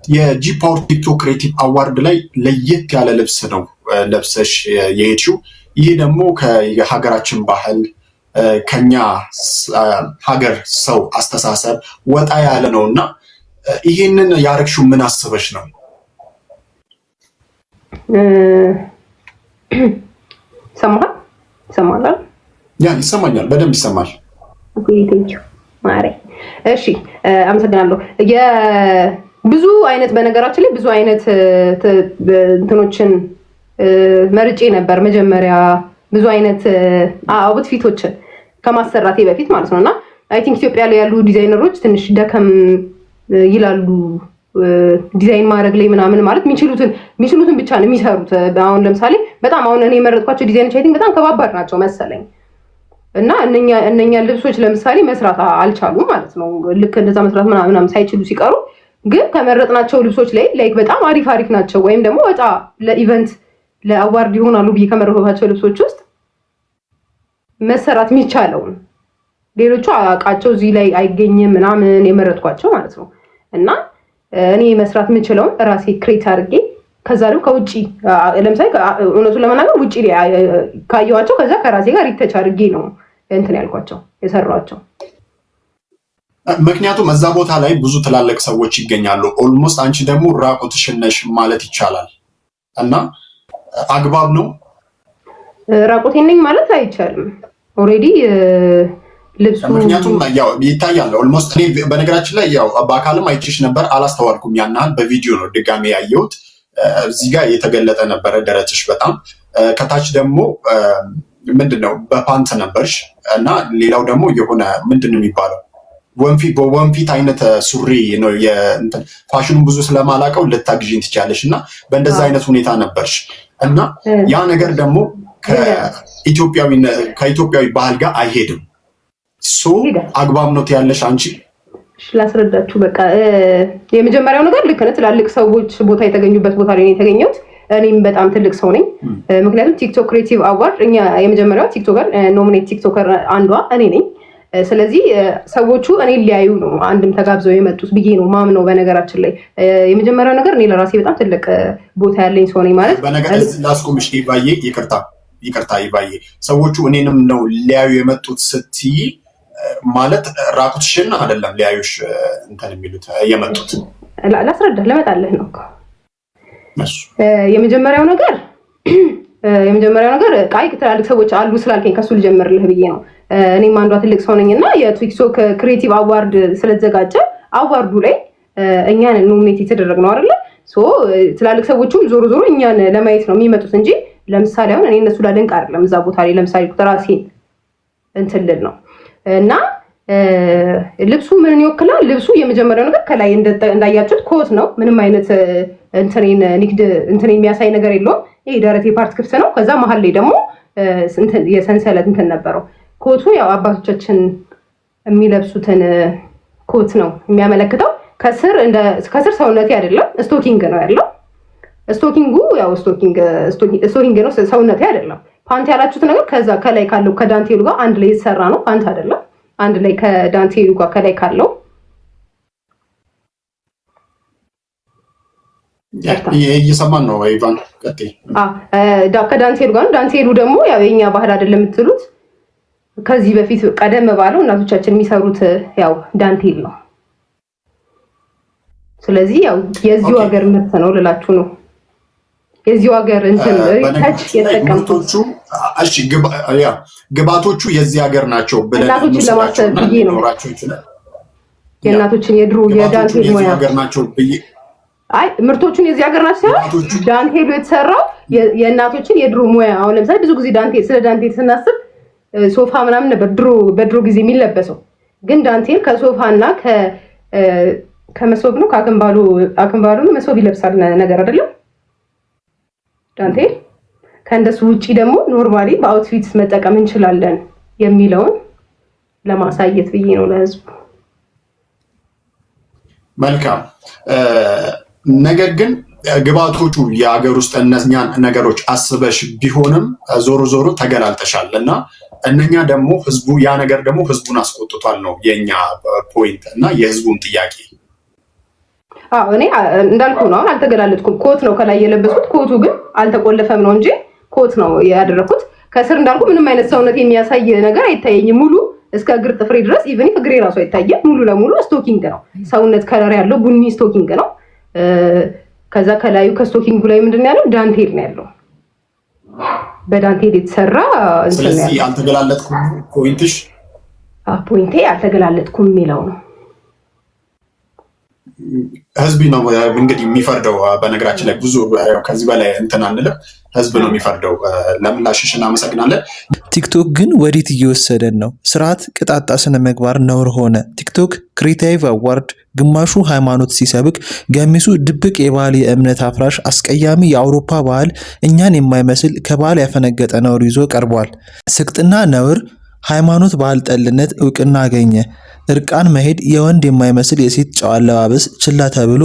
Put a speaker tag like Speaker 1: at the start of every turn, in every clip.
Speaker 1: የጂ ፓወር ቲክቶክ ክሬቲቭ አዋርድ ላይ ለየት ያለ ልብስ ነው ለብሰሽ የሄድሽው። ይህ ደግሞ ከሀገራችን ባህል ከኛ ሀገር ሰው አስተሳሰብ ወጣ ያለ ነው እና ይሄንን ያረግሽው ምን አስበሽ ነው?
Speaker 2: ሰማሃል?
Speaker 1: ያ ይሰማኛል፣ በደንብ ይሰማል።
Speaker 2: እሺ አመሰግናለሁ። ብዙ አይነት በነገራችን ላይ ብዙ አይነት እንትኖችን መርጬ ነበር መጀመሪያ ብዙ አይነት አውትፊቶችን ከማሰራቴ በፊት ማለት ነውና አይ ቲንክ ኢትዮጵያ ላይ ያሉ ዲዛይነሮች ትንሽ ደከም ይላሉ ዲዛይን ማድረግ ላይ ምናምን ማለት የሚችሉትን ብቻ ነው የሚሰሩት። አሁን ለምሳሌ በጣም አሁን እኔ የመረጥኳቸው ዲዛይኖች አይ ቲንክ በጣም ከባባድ ናቸው መሰለኝ እና እነኛ ልብሶች ለምሳሌ መስራት አልቻሉም ማለት ነው። ልክ እንደዛ መስራት ምናምን ሳይችሉ ሲቀሩ ግን ከመረጥናቸው ልብሶች ላይ ላይክ በጣም አሪፍ ናቸው ወይም ደግሞ ወጣ ለኢቨንት ለአዋርድ ይሆናሉ ብዬ ከመረጥኳቸው ልብሶች ውስጥ መሰራት የሚቻለውን ሌሎቹ አቃቸው እዚህ ላይ አይገኝም ምናምን የመረጥኳቸው ማለት ነው። እና እኔ መስራት የምችለውን ራሴ ክሬት አድርጌ ከዛ ደግሞ ከውጪ ለምሳሌ እውነቱን ለመናገር ውጪ ላይ ካየኋቸው ከዛ ከራሴ ጋር ሪተች አድርጌ ነው እንትን ያልኳቸው የሰሯቸው።
Speaker 1: ምክንያቱም እዛ ቦታ ላይ ብዙ ትላልቅ ሰዎች ይገኛሉ። ኦልሞስት አንቺ ደግሞ ራቁትሽን ነሽ ማለት ይቻላል እና አግባብ ነው?
Speaker 2: ራቁቴን ነኝ ማለት አይቻልም። ኦልሬዲ ልብሱ
Speaker 1: ምክንያቱም ያው ይታያል። ኦልሞስት እኔ በነገራችን ላይ ያው በአካልም አይቼሽ ነበር፣ አላስተዋልኩም። ያናል በቪዲዮ ነው ድጋሜ ያየሁት። እዚህ ጋር የተገለጠ ነበረ ደረትሽ በጣም ከታች ደግሞ ምንድነው በፓንት ነበርሽ እና ሌላው ደግሞ የሆነ ምንድነው የሚባለው በወንፊት አይነት ሱሪ ነው። የእንትን ፋሽኑን ብዙ ስለማላውቀው ልታግዢኝ ትችያለሽ እና በእንደዛ አይነት ሁኔታ ነበርሽ እና ያ ነገር ደግሞ ከኢትዮጵያዊ ባህል ጋር አይሄድም። ሶ አግባብ ነው ትያለሽ አንቺ?
Speaker 2: ላስረዳችሁ። በቃ የመጀመሪያው ነገር ልክ ነህ። ትላልቅ ሰዎች ቦታ የተገኙበት ቦታ ላይ ነው የተገኘሁት። እኔም በጣም ትልቅ ሰው ነኝ። ምክንያቱም ቲክቶክ ክሬቲቭ አዋርድ እኛ የመጀመሪያዋ ቲክቶከር ኖሚኔት ቲክቶከር አንዷ እኔ ነኝ። ስለዚህ ሰዎቹ እኔ ሊያዩ ነው አንድም ተጋብዘው የመጡት ብዬ ነው ማምነው። በነገራችን ላይ የመጀመሪያው ነገር እኔ ለራሴ በጣም ትልቅ ቦታ ያለኝ ሰው ነኝ ማለት
Speaker 1: በነገር ላስቆምሽ ይባዬ፣ ይቅርታ ይባዬ፣ ሰዎቹ እኔንም ነው ሊያዩ የመጡት ስትይ ማለት ራቁትሽን አይደለም ሊያዩሽ እንትን የሚሉት የመጡት።
Speaker 2: ላስረዳህ ልመጣልህ ነው። የመጀመሪያው ነገር ቃይ ትላልቅ ሰዎች አሉ ስላልከኝ ከሱ ልጀምርልህ ብዬ ነው። እኔም አንዷ ትልቅ ሰው ነኝና የቲክቶክ ክሬቲቭ አዋርድ ስለተዘጋጀ አዋርዱ ላይ እኛን ኖሚኔት የተደረግነው አይደለ? ሶ ትላልቅ ሰዎችም ዞሮ እኛን ለማየት ነው የሚመጡት እንጂ ለምሳሌ አሁን እኔ እነሱ ላደንቅ አይደለም እዛ ቦታ ላይ ለምሳሌ ራሴን እንትን ልል ነው። እና ልብሱ ምንን ይወክላል? ልብሱ የመጀመሪያው ነገር ከላይ እንዳያችሁት ኮት ነው። ምንም አይነት ንግድ የሚያሳይ ነገር የለውም። ይሄ ደረቴ ፓርት ክፍት ነው። ከዛ መሀል ላይ ደግሞ የሰንሰለት እንትን ነበረው። ኮቱ ያው አባቶቻችን የሚለብሱትን ኮት ነው የሚያመለክተው። ከስር ሰውነቴ አይደለም ስቶኪንግ ነው ያለው። ስቶኪንጉ ያው ስቶኪንግ ነው፣ ሰውነቴ አይደለም። ፓንት ያላችሁት ነገር ከዛ ከላይ ካለው ከዳንቴሉ ጋር አንድ ላይ የተሰራ ነው። ፓንት አይደለም፣ አንድ ላይ ከዳንቴሉ ጋር ከላይ ካለው
Speaker 1: እየሰማን ነው። ኢቫን ቀጥይ።
Speaker 2: ከዳንቴሉ ጋር ነው። ዳንቴሉ ደግሞ ያው የኛ ባህል አይደለም የምትሉት ከዚህ በፊት ቀደም ባለው እናቶቻችን የሚሰሩት ያው ዳንቴል ነው። ስለዚህ ያው የዚሁ ሀገር ምርት ነው ልላችሁ ነው። የዚሁ ሀገር እንትን ታች የተጠቀምቶቹ
Speaker 1: ግባቶቹ የዚህ ሀገር ናቸው ብለን
Speaker 2: እናቶችን ለማሰብ ብዬ ነው። የእናቶችን የድሮ የዳንቴል ሙያ
Speaker 1: ሀገር ናቸው ብዬ
Speaker 2: አይ ምርቶቹን የዚህ ሀገር ናቸው። ዳንቴሉ የተሰራው የእናቶችን የድሮ ሙያ። አሁን ለምሳሌ ብዙ ጊዜ ስለ ዳንቴል ስናስብ ሶፋ ምናምን ነበር በድሮ ጊዜ የሚለበሰው። ግን ዳንቴል ከሶፋ እና ከመሶብ ነው ከአክንባሉ ነው መሶብ ይለብሳል ነገር አይደለም ዳንቴል። ከእንደሱ ውጪ ደግሞ ኖርማሊ በአውትፊት መጠቀም እንችላለን የሚለውን ለማሳየት ብዬ ነው ለህዝቡ።
Speaker 1: መልካም። ነገር ግን ግባቶቹ የሀገር ውስጥ እነኛን ነገሮች አስበሽ ቢሆንም ዞሮ ተገላልጠሻል እና እነኛ ደግሞ ያ ነገር ደግሞ ህዝቡን አስቆጥቷል ነው የኛ ፖይንት እና የህዝቡን ጥያቄ።
Speaker 2: እኔ እንዳልኩ ነው አልተገላለጥኩም። ኮት ነው ከላይ የለበስኩት። ኮቱ ግን አልተቆለፈም ነው እንጂ ኮት ነው ያደረኩት። ከስር እንዳልኩ ምንም አይነት ሰውነት የሚያሳይ ነገር አይታየኝም። ሙሉ እስከ እግር ጥፍሬ ድረስ ኢቭን እግሬ ራሱ አይታየም። ሙሉ ለሙሉ ስቶኪንግ ነው። ሰውነት ከለር ያለው ቡኒ ስቶኪንግ ነው። ከዛ ከላዩ ከስቶኪንጉ ላይ ምንድን ነው ያለው? ዳንቴል ነው ያለው። በዳንቴል የተሰራ
Speaker 1: ስለዚህ አልተገላለጥኩም።
Speaker 2: ፖይንቴ አልተገላለጥኩም የሚለው ነው።
Speaker 1: ህዝብ ነው እንግዲህ የሚፈርደው። በነገራችን ላይ ብዙ ከዚህ በላይ እንትን አንልም። ህዝብ ነው የሚፈርደው። ለምላሽሽ እናመሰግናለን።
Speaker 3: ቲክቶክ ግን ወዴት እየወሰደን ነው? ስርዓት ቅጣጣ ስነ ምግባር ነውር ሆነ። ቲክቶክ ክሬቲቭ አዋርድ ግማሹ ሃይማኖት ሲሰብክ፣ ገሚሱ ድብቅ የባህል የእምነት አፍራሽ አስቀያሚ የአውሮፓ ባህል እኛን የማይመስል ከባህል ያፈነገጠ ነውር ይዞ ቀርቧል። ስቅጥና ነውር ሃይማኖት ባህል ጠልነት እውቅና አገኘ። እርቃን መሄድ፣ የወንድ የማይመስል የሴት ጨዋ አለባበስ ችላ ተብሎ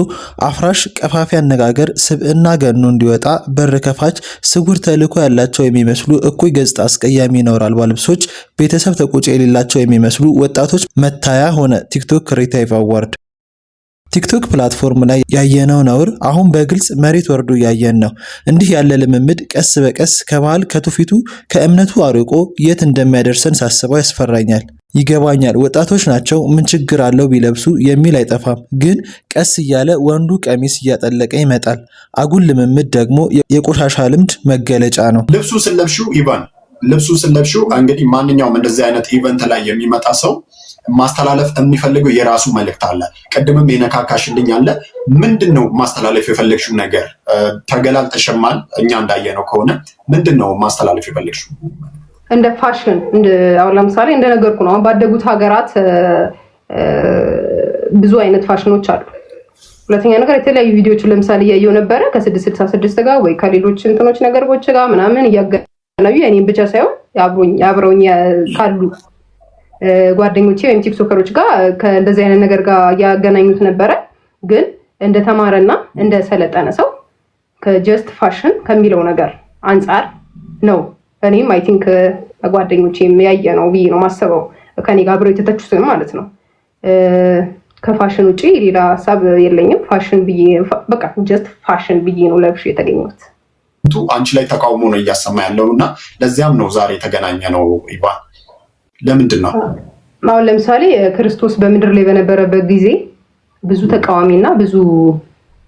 Speaker 3: አፍራሽ ቀፋፊ አነጋገር ስብዕና ገኖ እንዲወጣ በር ከፋች ስውር ተልዕኮ ያላቸው የሚመስሉ እኩይ ገጽታ አስቀያሚ ነውር አልባ ልብሶች ቤተሰብ ተቆጪ የሌላቸው የሚመስሉ ወጣቶች መታያ ሆነ ቲክቶክ ክሬቲቭ አዋርድ። ቲክቶክ ፕላትፎርም ላይ ያየነው ነውር አሁን በግልጽ መሬት ወርዶ እያየን ነው። እንዲህ ያለ ልምምድ ቀስ በቀስ ከባህል ከትውፊቱ ከእምነቱ አርቆ የት እንደሚያደርሰን ሳስበው ያስፈራኛል። ይገባኛል፣ ወጣቶች ናቸው፣ ምን ችግር አለው ቢለብሱ የሚል አይጠፋም። ግን ቀስ እያለ ወንዱ ቀሚስ እያጠለቀ ይመጣል። አጉል ልምምድ ደግሞ የቆሻሻ ልምድ መገለጫ ነው።
Speaker 1: ልብሱ ስለብሽው ኢቫን ልብሱ ስለብሽው እንግዲህ ማንኛውም እንደዚህ አይነት ኢቨንት ላይ የሚመጣ ሰው ማስተላለፍ የሚፈልገው የራሱ መልእክት አለ። ቅድምም የነካካሽልኝ አለ። ምንድን ነው ማስተላለፍ የፈለግሽው ነገር? ተገላልጠሽማል። እኛ እንዳየነው ከሆነ ምንድን ነው ማስተላለፍ የፈለግሽው?
Speaker 2: እንደ ፋሽን አሁን ለምሳሌ እንደነገርኩ ነው። አሁን ባደጉት ሀገራት ብዙ አይነት ፋሽኖች አሉ። ሁለተኛ ነገር የተለያዩ ቪዲዮዎችን ለምሳሌ እያየሁ ነበረ ከ666 ጋር ወይ ከሌሎች እንትኖች ነገሮች ጋር ምናምን እያገናኙ የኔን ብቻ ሳይሆን አብረውኝ ካሉ ጓደኞቼ ወይም ቲክቶከሮች ጋር ከእንደዚህ አይነት ነገር ጋር ያገናኙት ነበረ። ግን እንደተማረና እንደሰለጠነ ሰው ከጀስት ፋሽን ከሚለው ነገር አንጻር ነው እኔም አይ ቲንክ ጓደኞቼ ያየ ነው ብዬ ነው ማሰበው። ከኔ ጋር አብረው የተተቹትን ማለት ነው። ከፋሽን ውጪ ሌላ ሀሳብ የለኝም። ፋሽን ብዬ በቃ ጀስት ፋሽን ብዬ ነው ለብሼ የተገኘሁት።
Speaker 1: አንቺ ላይ ተቃውሞ ነው እያሰማ ያለው እና ለዚያም ነው ዛሬ የተገናኘ ነው። ኢቫን ለምንድን ነው
Speaker 2: አሁን ለምሳሌ ክርስቶስ በምድር ላይ በነበረበት ጊዜ ብዙ ተቃዋሚና ብዙ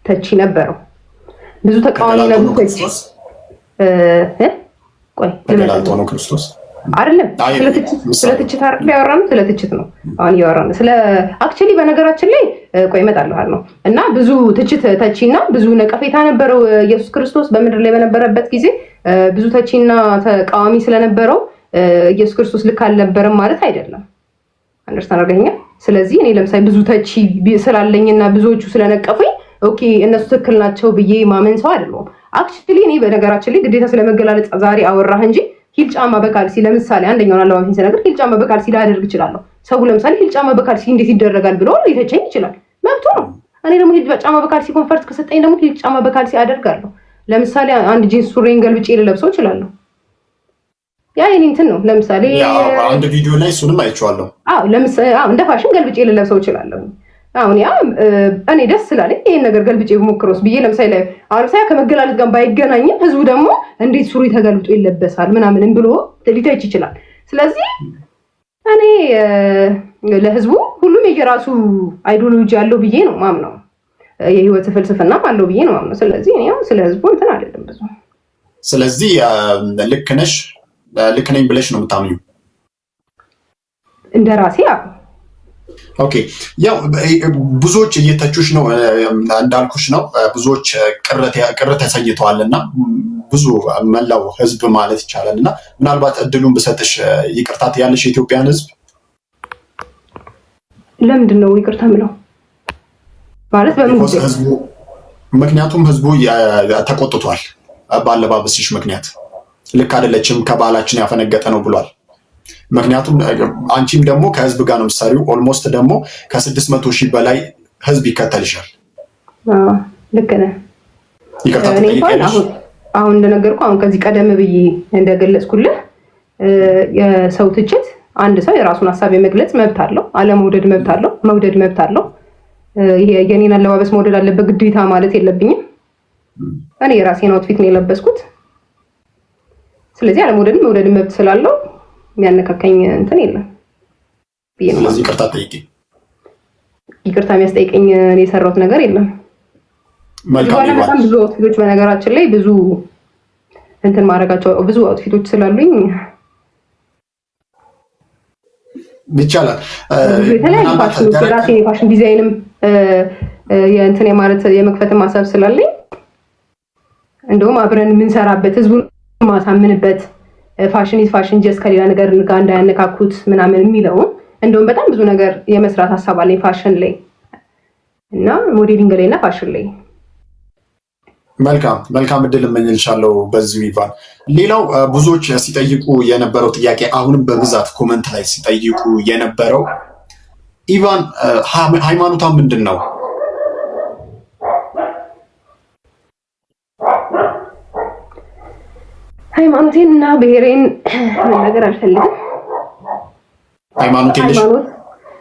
Speaker 2: ተቺ ነበረው። ብዙ ተቃዋሚና ብዙ ተቺ ቆይ
Speaker 1: ተገላልጦ ነው ክርስቶስ
Speaker 2: አይደለም። ስለትችት አይደል ያወራነው? ስለትችት ነው አሁን ያወራነው። ስለ አክቹሊ በነገራችን ላይ ቆይ እመጣለሁ ነው እና ብዙ ትችት ተቺና ብዙ ነቀፌታ ነበረው ኢየሱስ ክርስቶስ በምድር ላይ በነበረበት ጊዜ ብዙ ተቺና ተቃዋሚ ስለነበረው ኢየሱስ ክርስቶስ ልክ አልነበረም ማለት አይደለም። አንደርስታንድ አድርገኛ። ስለዚህ እኔ ለምሳሌ ብዙ ተቺ ስላለኝና ብዙዎቹ ስለነቀፉኝ ኦኬ እነሱ ትክክል ናቸው ብዬ ማመን ሰው አይደለም። አክቹሊ እኔ በነገራችን ላይ ግዴታ ስለመገላለጽ ዛሬ አወራህ እንጂ ሂል ጫማ በካልሲ ለምሳሌ አንደኛውን አለባበሴን ስነግር ሂል ጫማ በካልሲ ላደርግ እችላለሁ። ሰው ለምሳሌ ሂል ጫማ በካልሲ እንዴት ይደረጋል ብሎ ሊተቸኝ ይችላል፣ መብቱ ነው። እኔ ደግሞ ሂል ጫማ በካልሲ ኮንፈርት ከሰጠኝ ደግሞ ሂል ጫማ በካልሲ አደርጋለሁ። ለምሳሌ አንድ ጂንስ ሱሪን ገልብጬ ልለብሰው እችላለሁ። ያ የኔ እንትን ነው። ለምሳሌ
Speaker 1: አንድ ቪዲዮ ላይ እሱንም አይቼዋለሁ።
Speaker 2: ለምሳሌ እንደ ፋሽን ገልብጬ ልለብሰው እችላለሁ። አሁን ያ እኔ ደስ ስላለኝ ይሄን ነገር ገልብጬ ብሞክረውስ ብዬ ለምሳሌ ከመገላለጥ ጋር ባይገናኝም ህዝቡ ደግሞ እንዴት ሱሪ ተገልብጦ ይለበሳል ምናምን ብሎ ሊተች ይችላል። ስለዚህ እኔ ለህዝቡ ሁሉም የራሱ አይዲዮሎጂ አለው ብዬ ነው ማምነው። የህይወት ፍልስፍና አለው ብዬ ነው ማምነው። ስለዚህ እኔ ስለ ህዝቡ እንትን አይደለም ብዙ።
Speaker 1: ስለዚህ ልክ ነኝ ብለሽ ነው የምታምኚው?
Speaker 2: እንደራሴ
Speaker 1: ኦኬ። ያው ብዙዎች እየተቹሽ ነው እንዳልኩሽ ነው። ብዙዎች ቅር ተሰኝተዋል እና ብዙ መላው ህዝብ ማለት ይቻላል እና ምናልባት እድሉን ብሰጥሽ ይቅርታ ትያለሽ የኢትዮጵያን ህዝብ?
Speaker 2: ለምንድን ነው ይቅርታ ምለው ማለት
Speaker 1: ምክንያቱም ህዝቡ ተቆጥቷል ባለባበስሽ ምክንያት። ልክ አይደለችም፣ ከባህላችን ያፈነገጠ ነው ብሏል። ምክንያቱም አንቺም ደግሞ ከህዝብ ጋር ነው የምትሰሪው። ኦልሞስት ደግሞ ከ600,000 በላይ ህዝብ ይከተልሻል።
Speaker 2: ልክ ነህ። አሁን እንደነገርኩ አሁን ከዚህ ቀደም ብዬ እንደገለጽኩልህ የሰው ትችት አንድ ሰው የራሱን ሀሳብ የመግለጽ መብት አለው። አለመውደድ መብት አለው፣ መውደድ መብት አለው። ይሄ የኔን አለባበስ መውደድ አለበት ግዴታ ማለት የለብኝም። እኔ የራሴን አውትፊት ነው የለበስኩት። ስለዚህ አለመውደድም መውደድ መብት ስላለው የሚያነካካኝ እንትን የለም።
Speaker 1: ስለዚህ ይቅርታ ጠይቂ።
Speaker 2: ይቅርታ የሚያስጠይቀኝ እኔ የሰራሁት ነገር የለም። በጣም ብዙ አውትፊቶች በነገራችን ላይ ብዙ እንትን ማድረጋቸው ብዙ አውትፊቶች ስላሉኝ
Speaker 1: ይቻላል።
Speaker 2: የራሴ ፋሽን ዲዛይንም የእንትን የማለት የመክፈትም ሀሳብ ስላለኝ እንደውም አብረን የምንሰራበት ህዝቡን ማሳምንበት ፋሽን ጀስት ከሌላ ነገር ጋር እንዳያነካኩት ምናምን የሚለውን እንደውም በጣም ብዙ ነገር የመስራት ሀሳብ አለኝ ፋሽን ላይ እና ሞዴሊንግ ላይ እና ፋሽን ላይ።
Speaker 1: መልካም እድል እመኝልሻለሁ በዚሁ ኢቫን። ሌላው ብዙዎች ሲጠይቁ የነበረው ጥያቄ አሁንም በብዛት ኮመንት ላይ ሲጠይቁ የነበረው ኢቫን ሃይማኖቷ ምንድን ነው?
Speaker 2: ሃይማኖቴን እና ብሔሬን መናገር አልፈልግም።
Speaker 1: ሃይማኖት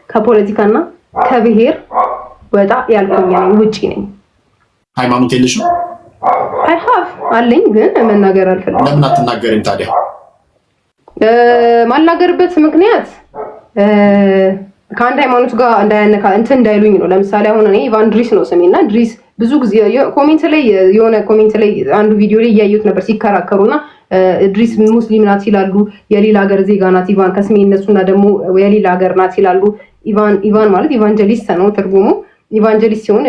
Speaker 2: ከፖለቲካና ከብሔር ወጣ ያልኩኝ ነኝ፣ ውጪ ነኝ።
Speaker 1: ሃይማኖት የለሽም?
Speaker 2: አይ ሃቭ አለኝ፣ ግን መናገር አልፈልግም።
Speaker 1: ለምን አትናገሪም ታዲያ?
Speaker 2: ማልናገርበት ምክንያት ከአንድ ሃይማኖት ጋር እንዳያነካ እንትን እንዳይሉኝ ነው። ለምሳሌ አሁን እኔ ኢቫን ድሪስ ነው ስሜና ድሪስ ብዙ ጊዜ ኮሜንት ላይ አንዱ ቪዲዮ ላይ እያየሁት ነበር ሲከራከሩና ድሪስ ሙስሊም ናት ይላሉ፣ የሌላ ሀገር ዜጋ ናት ኢቫን ከስሜ እነሱና ደግሞ የሌላ ሀገር ናት ይላሉ። ኢቫን ማለት ኢቫንጀሊስት ነው ትርጉሙ። ኢቫንጀሊስት ሲሆን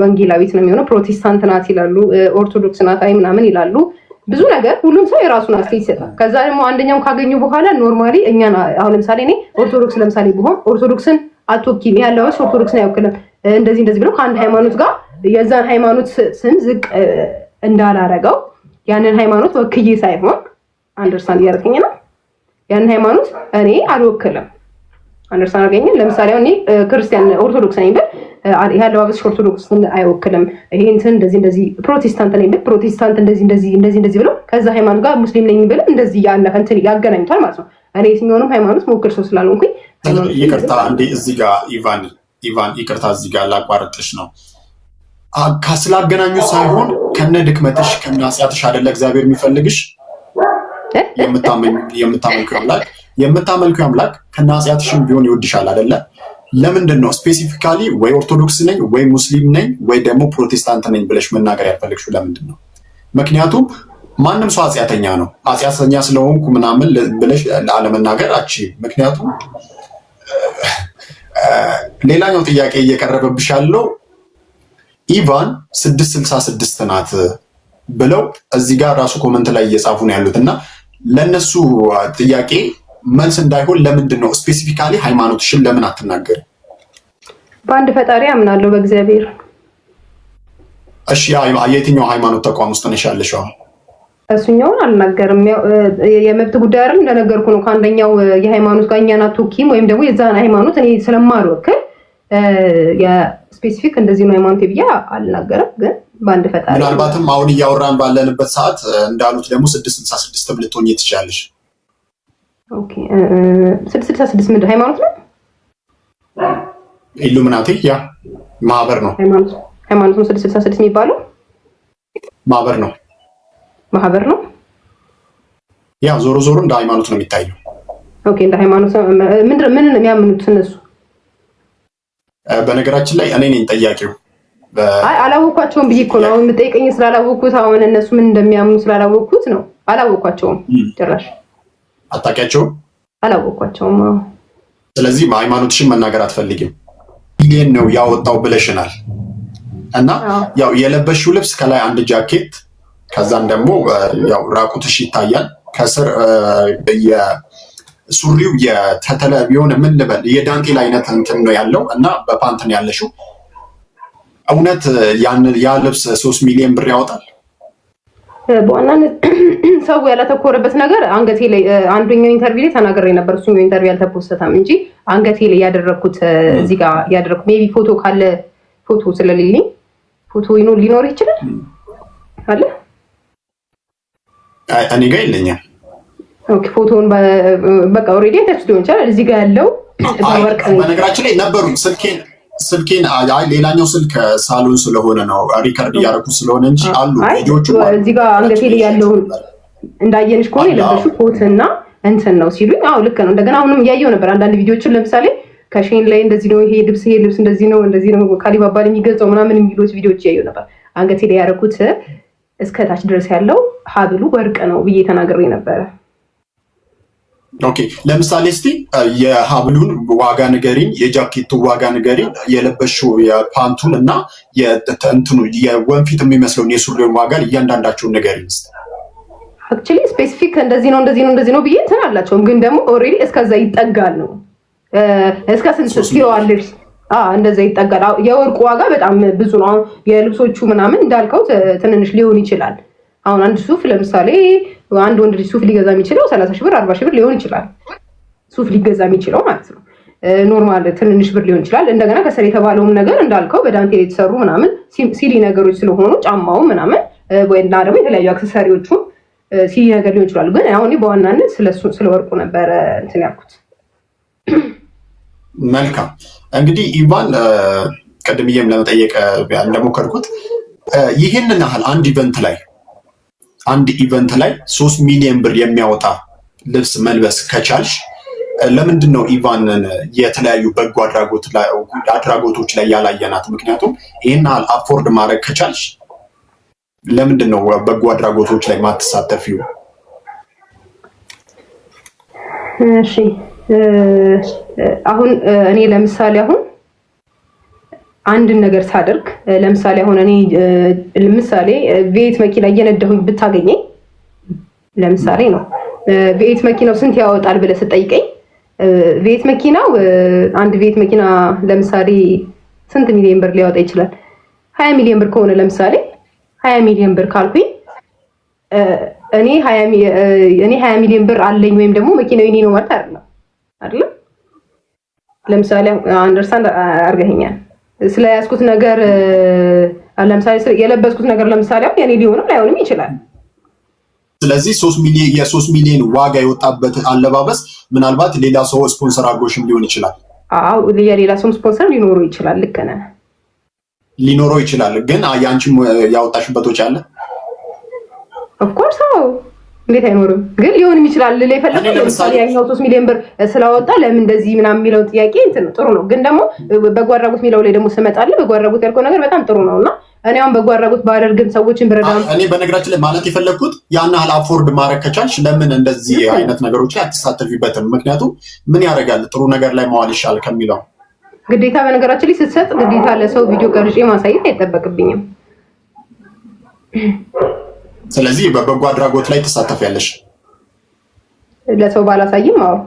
Speaker 2: ወንጌላዊት ነው የሚሆነው። ፕሮቴስታንት ናት ይላሉ፣ ኦርቶዶክስ ናት አይ ምናምን ይላሉ። ብዙ ነገር ሁሉም ሰው የራሱን አስተያየት ይሰጣል። ከዛ ደግሞ አንደኛው ካገኙ በኋላ ኖርማሊ እኛን አሁን ለምሳሌ እኔ ኦርቶዶክስ ለምሳሌ ብሆን ኦርቶዶክስን አትወኪም ያለውስ ኦርቶዶክስን አይወክልም እንደዚህ ብለው ከአንድ ሃይማኖት ጋር የዛን ሃይማኖት ስም ዝቅ እንዳላረገው ያንን ሃይማኖት ወክዬ ሳይሆን አንደርስታንድ እያደረገኝ ነው። ያንን ሃይማኖት እኔ አልወክልም። አንደርስታንድ አድርገኝ። ለምሳሌ እኔ ክርስቲያን ኦርቶዶክስ ነኝ ብል ያለው አብስ ኦርቶዶክስን አይወክልም። ይሄ እንትን እንደዚህ ፕሮቴስታንት ነኝ ብል ፕሮቴስታንት እንደዚህ ብለው ከዛ ሃይማኖት ጋር ሙስሊም ነኝ ብል እንደዚህ ያለፈ እንትን ያገናኝቷል ማለት ነው። እኔ የትኛውንም ሃይማኖት መወክል ሰው ስላልሆንኩኝ
Speaker 1: ይቅርታ እንዴ እዚህ ጋር ኢቫን ይቅርታ እዚህ ጋር ላቋርጥሽ ነው። ስላገናኙ ሳይሆን ከነ ድክመትሽ ከነ ኃጢአትሽ አይደለ እግዚአብሔር የሚፈልግሽ። የምታመልኪው አምላክ ከነ ኃጢአትሽም ቢሆን ይወድሻል አይደለ? ለምንድን ነው ስፔሲፊካሊ ወይ ኦርቶዶክስ ነኝ ወይ ሙስሊም ነኝ ወይ ደግሞ ፕሮቴስታንት ነኝ ብለሽ መናገር ያልፈለግሽው ለምንድን ነው? ምክንያቱም ማንም ሰው ኃጢአተኛ ነው። ኃጢአተኛ ስለሆንኩ ምናምን ብለሽ አለመናገር አትችይም። ምክንያቱም ሌላኛው ጥያቄ እየቀረበብሽ ያለው ኢቫን 666 ናት ብለው እዚህ ጋር ራሱ ኮመንት ላይ እየጻፉ ነው ያሉት እና ለነሱ ጥያቄ መልስ እንዳይሆን ለምንድን ነው ስፔሲፊካሊ ሃይማኖትሽን ለምን አትናገሪ?
Speaker 2: በአንድ ፈጣሪ አምናለሁ በእግዚአብሔር።
Speaker 1: እሺ የትኛው ሃይማኖት ተቋም ውስጥ ነሽ ያለሽው?
Speaker 2: እሱኛውን አልናገርም። የመብት ጉዳይ አይደል እንደነገርኩ ነው። ከአንደኛው የሃይማኖት ጋር እኛን አትወኪም ወይም ደግሞ የዛን ሃይማኖት እኔ ስለማልወክል የስፔሲፊክ እንደዚህ ነው ሃይማኖት ብዬ አልናገርም። ግን በአንድ ፈጣሪ
Speaker 1: ምናልባትም አሁን እያወራን ባለንበት ሰዓት እንዳሉት ደግሞ 666 ልትሆኚ ትችያለሽ።
Speaker 2: ኦኬ 666 ምንድን ሃይማኖት ነው?
Speaker 1: ኢሉሚናቲ ያ ማህበር ነው።
Speaker 2: ሃይማኖት ነው 666 የሚባለው
Speaker 1: ማህበር ነው። ያ ዞሮ እንደ ሃይማኖት ነው የሚታየው።
Speaker 2: ኦኬ እንደ ሃይማኖት ምን የሚያምኑት እነሱ?
Speaker 1: በነገራችን ላይ እኔ ነኝ ጠያቂው።
Speaker 2: አላወኳቸውም ብዬ እኮ ነው የምጠይቀኝ። ስላላወኩት አሁን እነሱ ምን እንደሚያምኑ ስላላወኩት ነው። አላወኳቸውም ጭራሽ።
Speaker 1: አታውቂያቸውም?
Speaker 2: አላወኳቸውም።
Speaker 1: ስለዚህ ሃይማኖትሽን መናገር አትፈልጊም። ይሄን ነው ያወጣው ብለሽናል። እና ያው የለበሽው ልብስ ከላይ አንድ ጃኬት ከዛም ደግሞ ያው ራቁትሽ ይታያል። ከስር ሱሪው የሆነ ምን ልበል የዳንቴል አይነት እንትን ነው ያለው እና በፓንት ነው ያለሽው። እውነት ያ ልብስ 3 ሚሊዮን ብር ያወጣል?
Speaker 2: በዋናነት ሰው ያላተኮረበት ነገር አንገቴ ላይ አንደኛው ኢንተርቪው ላይ ተናግሬ ነበር። እሱኛው ኢንተርቪው ያልተፖስተታም እንጂ አንገቴ ላይ ያደረኩት እዚህ ጋር ያደረኩት ሜቢ ፎቶ ካለ ፎቶ ስለሌለኝ ፎቶ ሊኖር ይችላል አለ
Speaker 1: እኔ ጋር የለኝም።
Speaker 2: ኦኬ ፎቶውን በቃ ኦሬዲ ተችቶ ይችላል። እዚህ ጋር ያለው
Speaker 1: በነገራችን ላይ ነበሩ ስልኬን ሌላኛው ስልክ ሳሎን ስለሆነ ነው ሪከርድ እያደረኩት ስለሆነ እንጂ አሉ ቪዲዮቹ
Speaker 2: እዚህ ጋር አንገቴ ላይ ያለውን እንዳየንሽ ከሆነ የለበሽው ኮትና እንትን ነው ሲሉኝ፣ አዎ ልክ ነው። እንደገና አሁንም እያየው ነበር አንዳንድ ቪዲዮችን ለምሳሌ ከሼን ላይ እንደዚህ ነው ይሄ ልብስ እንደዚህ ነው ካሊባባ የሚገዛው ምናምን የሚሉት ቪዲዮች እያየው ነበር። አንገቴ ላይ ያደረኩት እስከታች ድረስ ያለው ሀብሉ ወርቅ ነው ብዬ ተናግሬ ነበረ።
Speaker 1: ኦኬ ለምሳሌ እስቲ የሀብሉን ዋጋ ንገሪኝ፣ የጃኬቱ ዋጋ ንገሪኝ፣ የለበሽው የፓንቱን እና የእንትኑ የወንፊት የሚመስለውን የሱሪውን ዋጋ እያንዳንዳቸውን ንገሪኝ እስቲ።
Speaker 2: አክቹሊ ስፔሲፊክ እንደዚህ ነው ብዬ እንትን አላቸውም፣ ግን ደግሞ ኦልሬዲ እስከዛ ይጠጋል ነው እስከ ስንት ሲዋልሽ እንደዛ ይጠጋል። የወርቁ ዋጋ በጣም ብዙ ነው። አሁን የልብሶቹ ምናምን እንዳልከው ትንንሽ ሊሆን ይችላል። አሁን አንድ ሱፍ ለምሳሌ አንድ ወንድ ልጅ ሱፍ ሊገዛ የሚችለው 30 ሺህ ብር 40 ሺህ ብር ሊሆን ይችላል። ሱፍ ሊገዛ የሚችለው ማለት ነው። ኖርማል ትንንሽ ብር ሊሆን ይችላል። እንደገና ከስር የተባለውም ነገር እንዳልከው በዳንቴል የተሰሩ ምናምን ሲሊ ነገሮች ስለሆኑ ጫማው ምናምን ወይና ደግሞ የተለያዩ አክሰሰሪዎቹ ሲሊ ነገር ሊሆን ይችላል። ግን አሁን በዋናነት ስለ ወርቁ ነበረ እንትን ያልኩት።
Speaker 1: መልካም እንግዲህ ኢቫን ቀድምዬም ለመጠየቅ እንደሞከርኩት ይህንን ያህል አንድ ኢቨንት ላይ 3 ሚሊዮን ብር የሚያወጣ ልብስ መልበስ ከቻልሽ ለምንድን ነው ኢቫንን የተለያዩ በጎ አድራጎቶች ላይ ያላየናት? ምክንያቱም ይህን ያህል አፎርድ ማድረግ ከቻልሽ ለምንድን ነው በጎ አድራጎቶች ላይ ማትሳተፊው?
Speaker 2: እሺ አሁን እኔ ለምሳሌ አሁን አንድን ነገር ሳደርግ ለምሳሌ አሁን እኔ ቪኤት መኪና እየነዳሁኝ ብታገኘኝ ለምሳሌ ነው ቪኤት መኪናው ስንት ያወጣል ብለህ ስጠይቀኝ ቪኤት መኪናው አንድ ቪኤት መኪና ለምሳሌ ስንት ሚሊዮን ብር ሊያወጣ ይችላል? 20 ሚሊዮን ብር ከሆነ ለምሳሌ 20 ሚሊዮን ብር ካልኩኝ እኔ 20 ሚሊዮን ብር አለኝ ወይም ደግሞ መኪናው የኔ ነው ማለት አይደለም። ለምሳሌ አንደርስታንድ አድርገኸኛል። ስለያዝኩት ነገር ለምሳሌ የለበስኩት ነገር ለምሳሌ የኔ ሊሆንም ላይሆንም ይችላል።
Speaker 1: ስለዚህ 3 ሚሊዮን ዋጋ የወጣበት አለባበስ ምናልባት ሌላ ሰው ስፖንሰር አድርጎሽም ሊሆን ይችላል።
Speaker 2: አዎ የሌላ ሰው ስፖንሰር ሊኖረው ይችላል። ልክ ነህ፣
Speaker 1: ሊኖረው ይችላል። ግን ያንቺም ያወጣሽበት ወጪ አለ። ኦፍ ኮርስ አዎ፣ እንዴት አይኖርም? ግን ሊሆንም ይችላል። ለይፈልግ ለምሳሌ ያኛው 3 ሚሊዮን ብር ስላወጣ ለምን እንደዚህ ምናምን የሚለው ጥያቄ እንትን ጥሩ ነው። ግን ደግሞ በጎ አድራጎት የሚለው ላይ ደግሞ ስመጣለ በጎ አድራጎት ያልከው ነገር በጣም ጥሩ ነውና እኔ አሁን በጎ አድራጎት ባደርግም ሰዎችን ብረዳም እኔ በነገራችን ላይ ማለት የፈለኩት ያን ያህል አፎርድ ማድረግ ከቻልሽ ለምን እንደዚህ አይነት ነገሮች ላይ አትሳተፊበትም? ምክንያቱም ምን ያደርጋል ጥሩ ነገር ላይ መዋል ይሻል ከሚለው
Speaker 2: ግዴታ በነገራችን ላይ ስትሰጥ ግዴታ ለሰው ቪዲዮ ቀርጬ ማሳየት አይጠበቅብኝም።
Speaker 1: ስለዚህ በበጎ አድራጎት ላይ ትሳተፊያለሽ?
Speaker 2: ለሰው ባላሳይም። አዎ።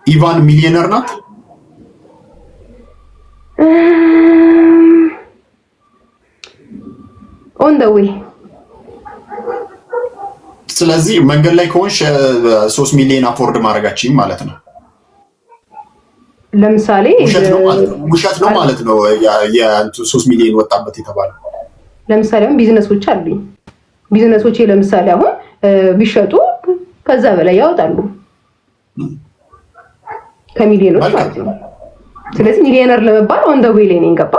Speaker 1: ኢቫን ሚሊዮነር ናት?
Speaker 2: ኦን ዘ ዌይ።
Speaker 1: ስለዚህ መንገድ ላይ ከሆንሽ 3 ሚሊዮን አፎርድ ማድረጋችን ማለት ነው።
Speaker 2: ለምሳሌ
Speaker 1: ውሸት ነው ማለት ነው። የ3 ሚሊዮን ወጣበት የተባለው
Speaker 2: ለምሳሌ አሁን ቢዝነሶች አሉኝ። ቢዝነሶቼ ለምሳሌ አሁን ቢሸጡ ከዛ በላይ ያወጣሉ ከሚሊዮኖች ማለት ነው። ስለዚህ ሚሊዮነር ለመባል ኦን ዘ ዌይ ላይ ነኝ። ገባ?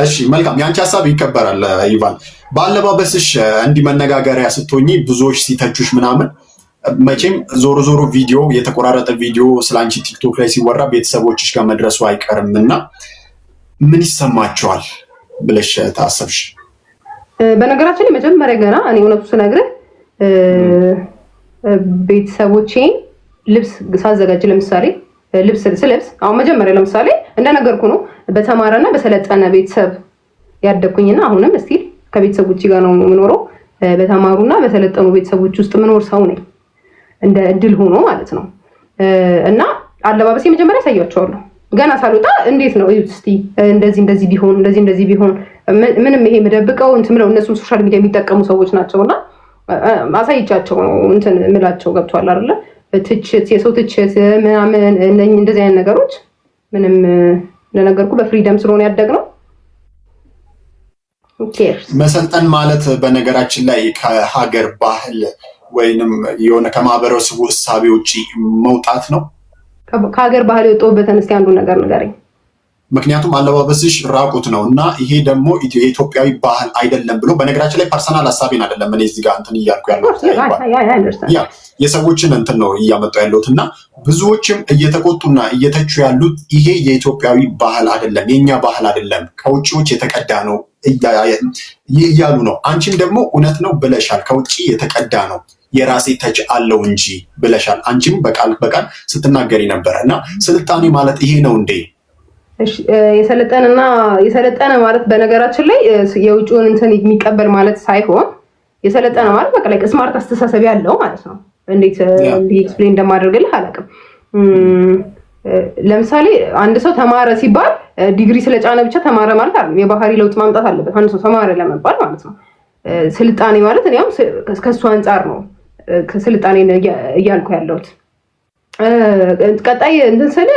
Speaker 1: እሺ መልካም። ያንቺ ሀሳብ ይከበራል ኢቫን። በአለባበስሽ እንዲህ መነጋገሪያ ስትሆኚ ብዙዎች ሲተቹሽ ምናምን መቼም ዞሮ ቪዲዮ የተቆራረጠ ቪዲዮ ስላንቺ ቲክቶክ ላይ ሲወራ ቤተሰቦችሽ ጋር መድረሱ አይቀርም እና ምን ይሰማቸዋል ብለሽ ታሰብሽ?
Speaker 2: በነገራችን ላይ መጀመሪያ ገና እኔ እውነቱ ስነግርህ ቤተሰቦቼ ልብስ ሳዘጋጅ ለምሳሌ ልብስ ስለብስ አሁን መጀመሪያ ለምሳሌ እንደነገርኩ ነው በተማረና በሰለጠነ ቤተሰብ ያደኩኝና አሁንም እስቲል ከቤተሰቦቼ ጋር ነው የምኖረው። በተማሩና በሰለጠኑ ቤተሰቦች ውስጥ ምኖር ሰው ነኝ እንደ እድል ሆኖ ማለት ነው። እና አለባበሴ መጀመሪያ ያሳያቸዋለሁ ገና ሳልወጣ እንዴት ነው እስቲ እንደዚህ ቢሆን ምንም ይሄ መደብቀው እንትን ብለው እነሱም ሶሻል ሚዲያ የሚጠቀሙ ሰዎች ናቸውና አሳይቻቸው ነው እንትን ምላቸው። ገብቷል አይደለ? ትችት የሰው ትችት ምናምን እንደዚህ አይነት ነገሮች ምንም ለነገርኩ በፍሪደም ስለሆነ ያደግነው።
Speaker 1: መሰልጠን ማለት በነገራችን ላይ ከሀገር ባህል ወይንም የሆነ ከማህበረሰቡ እሳቤ ውጪ መውጣት ነው።
Speaker 2: ከሀገር ባህል የወጣሁበትን እስኪ አንዱን ነገር ንገረኝ።
Speaker 1: ምክንያቱም አለባበስሽ ራቁት ነው እና ይሄ ደግሞ የኢትዮጵያዊ ባህል አይደለም ብሎ በነገራችን ላይ ፐርሰናል ሀሳቤን አይደለም እኔ እዚህ ጋር እንትን እያልኩ ያለሁት የሰዎችን እንትን ነው እያመጡ ያለሁት እና ብዙዎችም እየተቆጡና እየተቹ ያሉት ይሄ የኢትዮጵያዊ ባህል አይደለም፣ የእኛ ባህል አይደለም፣ ከውጭዎች የተቀዳ ነው እያሉ ነው። አንቺም ደግሞ እውነት ነው ብለሻል፣ ከውጭ የተቀዳ ነው የራሴ ተች አለው እንጂ ብለሻል። አንቺም በቃል በቃል ስትናገሪ ነበረ እና ስልጣኔ ማለት ይሄ ነው እንዴ?
Speaker 2: የሰለጠነ ማለት በነገራችን ላይ የውጭውን እንትን የሚቀበል ማለት ሳይሆን የሰለጠነ ማለት በቃ ላይ ስማርት አስተሳሰብ ያለው ማለት ነው። እንዴት ኤክስፕሌን እንደማደርግልህ አላውቅም። ለምሳሌ አንድ ሰው ተማረ ሲባል ዲግሪ ስለጫነ ብቻ ተማረ ማለት አይደለም። የባህሪ ለውጥ ማምጣት አለበት አንድ ሰው ተማረ ለመባል ማለት ነው። ስልጣኔ ማለት እኔም ከሱ አንጻር ነው ስልጣኔ እያልኩ ያለሁት። ቀጣይ እንትን ስለ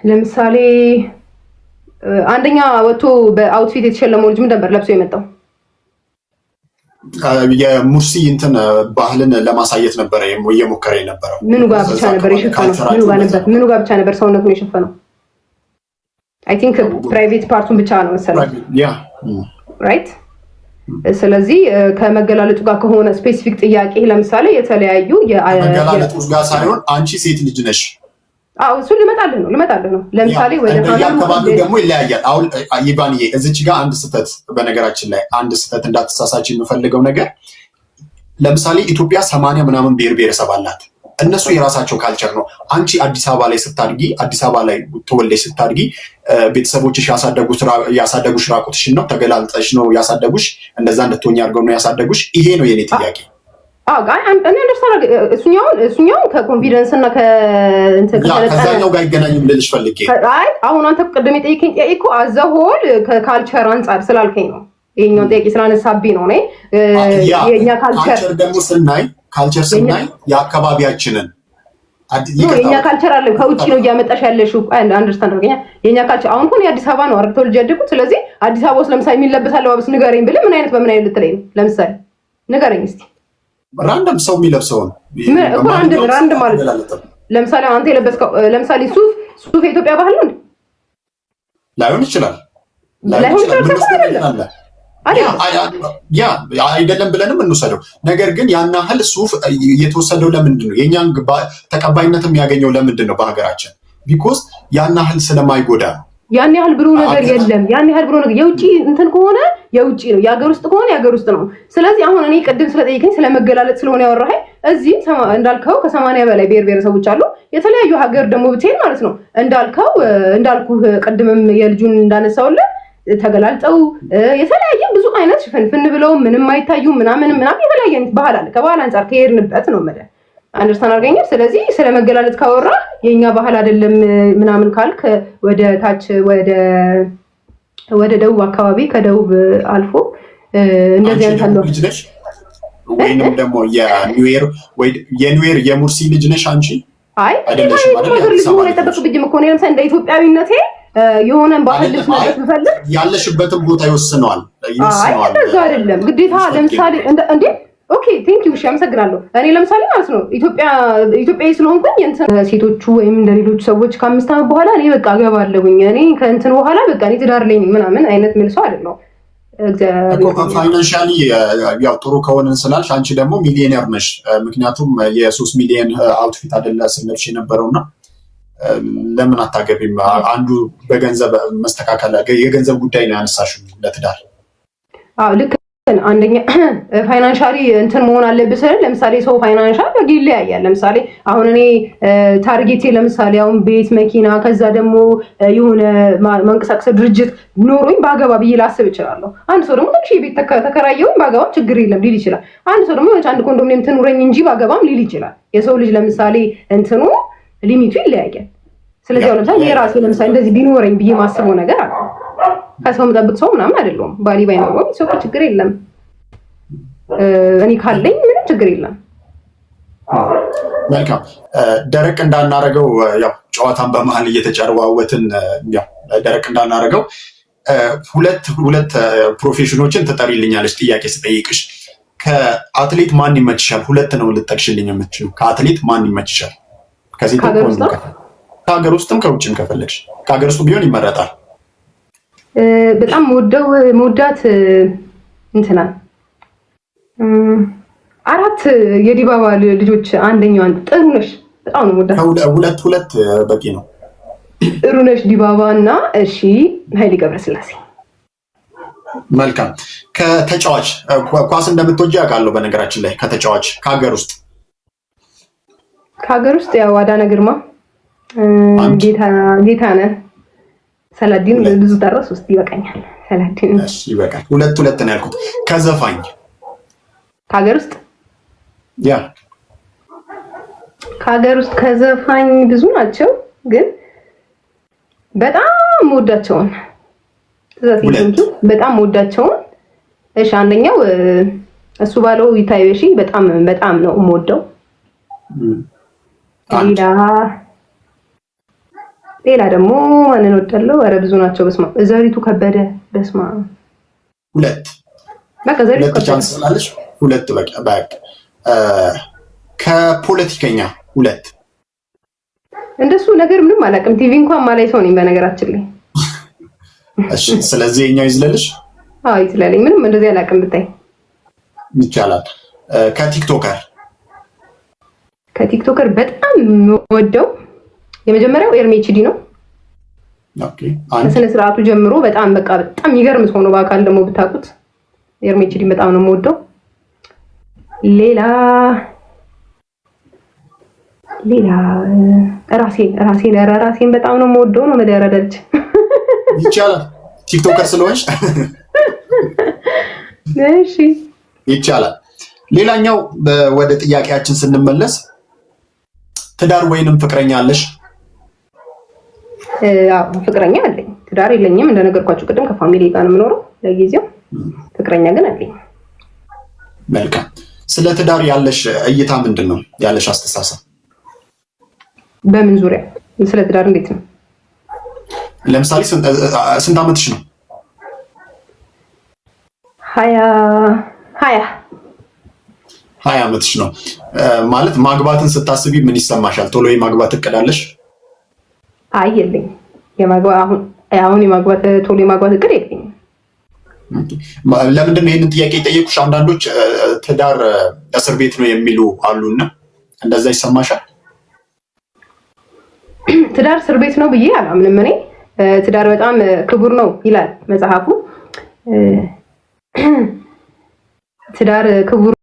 Speaker 2: ለምሳሌ አንደኛ ወጥቶ በአውትፊት የተሸለመው ልጅ ምን ነበር ለብሶ የመጣው?
Speaker 1: የሙርሲ እንትን ባህልን ለማሳየት ነበረ እየሞከረ የነበረው።
Speaker 2: ምኑ ጋር ብቻ ነበር የሸፈነው? ምኑ ጋር ብቻ ነበር ሰውነቱን የሸፈነው? አይ ቲንክ ፕራይቬት ፓርቱን ብቻ ነው መሰለኝ። ራይት። ስለዚህ ከመገላለጡ ጋር ከሆነ ስፔሲፊክ ጥያቄ ለምሳሌ የተለያዩ
Speaker 1: መገላለጡ ጋር ሳይሆን አንቺ ሴት ልጅ ነሽ።
Speaker 2: አዎ እሱ ልመጣልህ ነው። ለምሳሌ ወደ
Speaker 1: አካባቢው ደግሞ ይለያያል። አሁን ይባንዬ እዚች ጋር አንድ ስህተት፣ በነገራችን ላይ አንድ ስህተት እንዳትሳሳች የምፈልገው ነገር ለምሳሌ ኢትዮጵያ 80 ምናምን ብሔር ብሔረሰብ አላት። እነሱ የራሳቸው ካልቸር ነው። አንቺ አዲስ አበባ ላይ ስታድጊ፣ አዲስ አበባ ላይ ተወልደሽ ስታድጊ ቤተሰቦችሽ ያሳደጉሽ ራቁትሽን ነው፣ ተገላልጠሽ ነው ያሳደጉሽ፣ እንደዛ እንድትሆኝ አድርገው ነው ያሳደጉሽ። ይሄ ነው የኔ ጥያቄ። እሱኛውን ከኮንፊደንስ እና ከዛኛው ጋር ይገናኝም ልልሽ ፈልጌ።
Speaker 2: አሁን አንተ ቅድም የጠየቀኝ ጥያቄ እኮ አዘሆል ከካልቸር አንጻር ስላልከኝ ነው። ይሄኛውን ጥያቄ ስላነሳብኝ ነው። የኛ ካልቸር
Speaker 1: ደግሞ ካልቸር ስናይ የአካባቢያችንን
Speaker 2: የኛ ካልቸር አለ ከውጭ ነው እያመጣሽ ያለሽው። አንደርስታንድ አድርገኛ። የኛ ካልቸር አሁን እኮ የአዲስ አበባ ነው አርግቶ ልጅ ያደጉት። ስለዚህ አዲስ አበባ ውስጥ ለምሳሌ የሚለበስ አለባበስ ንገረኝ ብለህ ምን አይነት በምን አይነት ልትለኝ ነው? ለምሳሌ ንገረኝ እስቲ።
Speaker 1: ራንደም ሰው የሚለብሰው ነው
Speaker 2: እኮ ራንደም ማለት ለምሳሌ አንተ የለበስከው ለምሳሌ ሱፍ የኢትዮጵያ ባህል ነው እንዴ?
Speaker 1: ላይሆን ይችላል። አይደለም ብለንም እንውሰደው። ነገር ግን ያን ያህል ሱፍ የተወሰደው ለምንድን ነው? የእኛን ተቀባይነት የሚያገኘው ለምንድን ነው? በሀገራችን ቢኮዝ ያን ያህል ስለማይጎዳ ነው።
Speaker 2: ያን ያህል ብሎ ነገር የለም። ያን ያህል ብሎ ነገር የውጪ እንትን ከሆነ የውጪ ነው፣ የሀገር ውስጥ ከሆነ የሀገር ውስጥ ነው። ስለዚህ አሁን እኔ ቅድም ስለጠየቀኝ ስለመገላለጥ ስለሆነ ያወራኸኝ እዚህ እንዳልከው ከ80 በላይ ብሔር ብሔረሰቦች አሉ። የተለያዩ ሀገር ደግሞ ብትሄድ ማለት ነው እንዳልኩህ ቅድምም የልጁን እንዳነሳውልን ተገላልጠው የተለያየ ብዙ አይነት ሽፍንፍን ብለው ምንም አይታዩ ምናምን የተለያየ ባህል አለ። ከባህል አንጻር ከሄድንበት ነው ማለት አንደርስታንድ አድርገኝ። ስለዚህ ስለመገላለጥ ካወራ የኛ ባህል አይደለም ምናምን ካልክ ወደ ታች ወደ ደቡብ አካባቢ ከደቡብ አልፎ እንደዚህ አይነት አለው
Speaker 1: ወይንም ደግሞ የኒውዌር የሙርሲ ልጅ ነሽ አንቺ?
Speaker 2: አይ አይደለሽ ማለት ነው። ልጅ ሆነ ተጠቅብጅም እኮ ነው። ለምሳሌ እንደ ኢትዮጵያዊነቴ የሆነ ባህል ልጅ ማለት ብፈልግ
Speaker 1: ያለሽበትን ቦታ ይወስነዋል።
Speaker 2: አይ እንደዛ አይደለም ግዴታ። ለምሳሌ እንዴ ኦኬ ቴንክ ዩ እሺ አመሰግናለሁ። እኔ ለምሳሌ ማለት ነው ኢትዮጵያዊ ስለሆንኩኝ እንትን ሴቶቹ ወይም እንደሌሎች ሰዎች ከ5 ዓመት በኋላ እኔ በቃ አገባለሁኝ እኔ ከእንትን በኋላ በቃ እኔ ትዳር ላይ ምናምን አይነት መልሶ አይደለም።
Speaker 1: ፋይናንሻሊ ያው ጥሩ ከሆነን ስላልሽ አንቺ ደግሞ ሚሊዮነር ነሽ። ምክንያቱም የ3 ሚሊዮን አውትፊት አይደለ ስንልሽ የነበረውና ለምን አታገቢም? አንዱ በገንዘብ መስተካከል የገንዘብ ጉዳይ ነው ያነሳሽው ለትዳር።
Speaker 2: ልክ አንደኛ ፋይናንሻሊ እንትን መሆን አለብህ ስለ ለምሳሌ ሰው ፋይናንሻል ይለያያል። ለምሳሌ አሁን እኔ ታርጌቴ ለምሳሌ አሁን ቤት፣ መኪና ከዛ ደግሞ የሆነ መንቀሳቀስ ድርጅት ኖሮኝ ባገባ ብዬ ላስብ እችላለሁ። አንድ ሰው ደግሞ ትንሽ ቤት ተከራየውኝ ባገባም ችግር የለም ሊል ይችላል። አንድ ሰው ደግሞ አንድ ኮንዶሚኒየም ትኑረኝ እንጂ ባገባም ሊል ይችላል። የሰው ልጅ ለምሳሌ እንትኑ ሊሚቱ ይለያያል። ስለዚህ አሁን ለምሳሌ የራሴ ለምሳሌ እንደዚህ ቢኖረኝ ብዬ ማስበው ነገር አለ። ከሰው የምጠብቅ ሰው ምናምን አይደለሁም። ባሊ ባይኖረው ሰው ችግር የለም። እኔ ካለኝ ምንም ችግር የለም።
Speaker 1: መልካም ደረቅ እንዳናረገው ያው ጨዋታን በመሀል እየተጨዋወትን ያው ደረቅ እንዳናረገው ሁለት ፕሮፌሽኖችን ትጠሪልኛለች ጥያቄ ስጠይቅሽ። ከአትሌት ማን ይመችሻል? ሁለት ነው ልጠቅሽልኝ የምትችይው። ከአትሌት ማን ይመችሻል? ከሴት ከሀገር ውስጥም ከውጭም ከፈለግሽ ከሀገር ውስጥ ቢሆን ይመረጣል።
Speaker 2: በጣም መወዳት እንትና 4 የዲባባ ልጆች አንደኛዋን ጥሩነሽ በጣም ነው መወዳት።
Speaker 1: ሁለት በቂ ነው።
Speaker 2: ጥሩነሽ ዲባባ እና እሺ ኃይሌ ገብረስላሴ።
Speaker 1: መልካም። ከተጫዋች ኳስ እንደምትወጂ አውቃለሁ። በነገራችን ላይ ከተጫዋች
Speaker 2: ከሀገር ውስጥ ያው አዳነ ግርማ፣ ጌታነህ፣ ሰላዲን ብዙ ጠረስ ውስጥ ይበቃኛል። ሰላዲን
Speaker 1: እሺ ይበቃል። ሁለት ነው ያልኩት። ከዘፋኝ
Speaker 2: ከሀገር ውስጥ
Speaker 1: ያ
Speaker 2: ከሀገር ውስጥ ከዘፋኝ ብዙ ናቸው፣ ግን በጣም ወዳቸውን በጣም ወዳቸውን። እሺ አንደኛው እሱ ባለው ይታየሽ በጣም ነው የምወደው። ሌላ ደግሞ ማንን ወዳለው? ኧረ ብዙ ናቸው። በስማ ዘሪቱ ከበደ በስማ በቃ ዘሪቱ ከበደ
Speaker 1: ሁለት በቃ። ከፖለቲከኛ 2
Speaker 2: እንደሱ ነገር ምንም አላውቅም። ቲቪ እንኳን ማላይ ሰው ነኝ በነገራችን ላይ።
Speaker 1: እሺ ስለዚህ የኛው ይዝለልሽ?
Speaker 2: አዎ ይዝለልኝ። ምንም እንደዚህ አላውቅም ብታይ
Speaker 1: ይቻላል።
Speaker 2: ከቲክቶከር በጣም ወደው የመጀመሪያው ኤርሜችዲ ነው።
Speaker 1: ኦኬ
Speaker 2: ከስነ ስርዓቱ ጀምሮ በጣም የሚገርም ሰው ነው። በአካል ደግሞ ብታውቁት ኤርሜችዲ በጣም ነው የምወደው። ሌላ ራሴን በጣም ነው የምወደው ነው መደረደልች
Speaker 1: ይቻላል። ቲክቶከር ስለሆንሽ
Speaker 2: እሺ
Speaker 1: ይቻላል። ሌላኛው ወደ ጥያቄያችን ስንመለስ ትዳር ወይንም ፍቅረኛ አለሽ?
Speaker 2: አዎ ፍቅረኛ አለኝ። ትዳር የለኝም እንደነገርኳችሁ ቅድም ከፋሚሊ ጋር ነው የምኖረው ለጊዜው። ፍቅረኛ ግን አለኝ።
Speaker 1: መልካም። ስለ ትዳር ያለሽ እይታ ምንድን ነው? ያለሽ አስተሳሰብ
Speaker 2: በምን ዙሪያ? ስለ ትዳር እንዴት ነው?
Speaker 1: ለምሳሌ ስንት ዓመትሽ ነው?
Speaker 2: 20
Speaker 1: ዓመትሽ ነው ማለት ማግባትን ስታስቢ ምን ይሰማሻል? ቶሎ የማግባት እቅድ አለሽ?
Speaker 2: አይ የለኝም። አሁን ቶሎ የማግባት እቅድ የለኝም።
Speaker 1: ለምንድን ነው ይህንን ጥያቄ የጠየቁሽ? አንዳንዶች ትዳር እስር ቤት ነው የሚሉ አሉና እንደዛ ይሰማሻል?
Speaker 2: ትዳር እስር ቤት ነው ብዬ አላምንም። እኔ ትዳር በጣም ክቡር ነው ይላል መጽሐፉ። ትዳር ክቡር